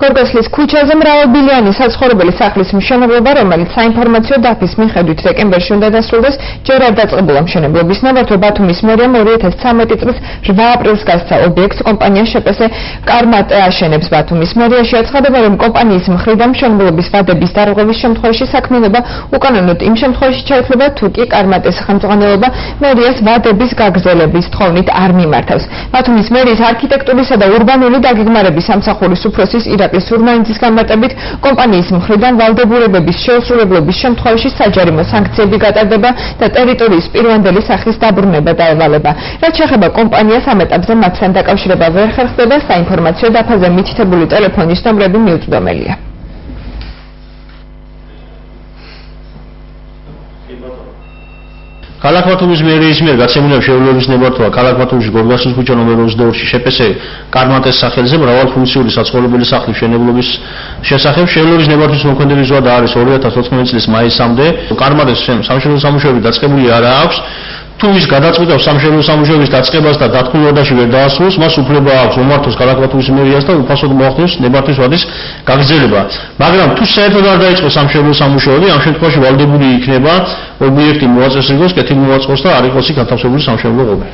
გორგოსლის ქუჩაზე მრავალბილიანი საცხოვრებელი სახლის მშენებლობა, რომელიც საინფორმაციო დაფის მიხედვით დეკემბერში უნდა დასრულდეს, ჯერ არ დაწყებულა მშენებლობის ნაბართვა. ბათუმის მერიამ 2013 წლის 8 აპრილს გასცა ობიექტს კომპანია შპს Karmate აშენებს. ბათუმის მერიაში აცხადება, რომ კომპანიის მხრიდან მშენებლობის ვადების დარღვევის შემთხვევაში საქმიანობა უკანონოდ იმ შემთხვევაში ჩაითვლება, თუ კი Karmate's ხელმძღვანელობა მერიას ვადების გაგრძელების თხოვნით არ მიმართავს. ბათუმის მერიის არქიტექტურისა და ურბანული დაგეგმარების სამსახურის უფროსის ირაკლი სურმაინძის განმარტებით, კომპანიის მხრიდან ვალდებულებების შეუსრულებლობის შემთხვევაში საჯარიმო სანქციები გატარდება და ტერიტორიის პირვანდელი სახის დაბრუნება დაევალება. რაც შეეხება კომპანიას, ამ ეტაპზე მათთან დაკავშირება ვერ ხერხდება, საინფორმაციო დაფაზე მითითებული ტელეფონის ნომრები მიუწვდომელია. ქალაქ ბათუმის მერიის მიერ გაცემული შეულებების ნებართვა ქალაქ ბათუმში გორგასლის ქუჩა ნომერ 22-ში შპს Karmate's სახელზე მრავალფუნქციური საცხოვრებელი სახლის მშენებლობის შესახებ შეულებების ნებართვის მოქმედების ზღვა არის 2014 წლის მაისამდე. Karmate's სამშენებლო სამუშაოები დაწყებული არ აქვს. თუ ის გადაწყვიტავს სამშენებლო სამუშაოების დაწყებას და დათქმულობაში ვერ დაასრულოს, მას უფლება აქვს მომართოს ქალაქ ბათუმის მერიას და უფასოდ მოახდენოს ნებართვის ვადის გაგრძელება. მაგრამ თუ საერთოდ არ დაიწყოს სამშენებლო სამუშაოები, ამ შემთხვევაში ვალდებული იქნება ობიექტი მოაწესრიგოს, კეთილმოაწყოს და არ იყოს იქ განთავსებული სამშენებლო ღობე.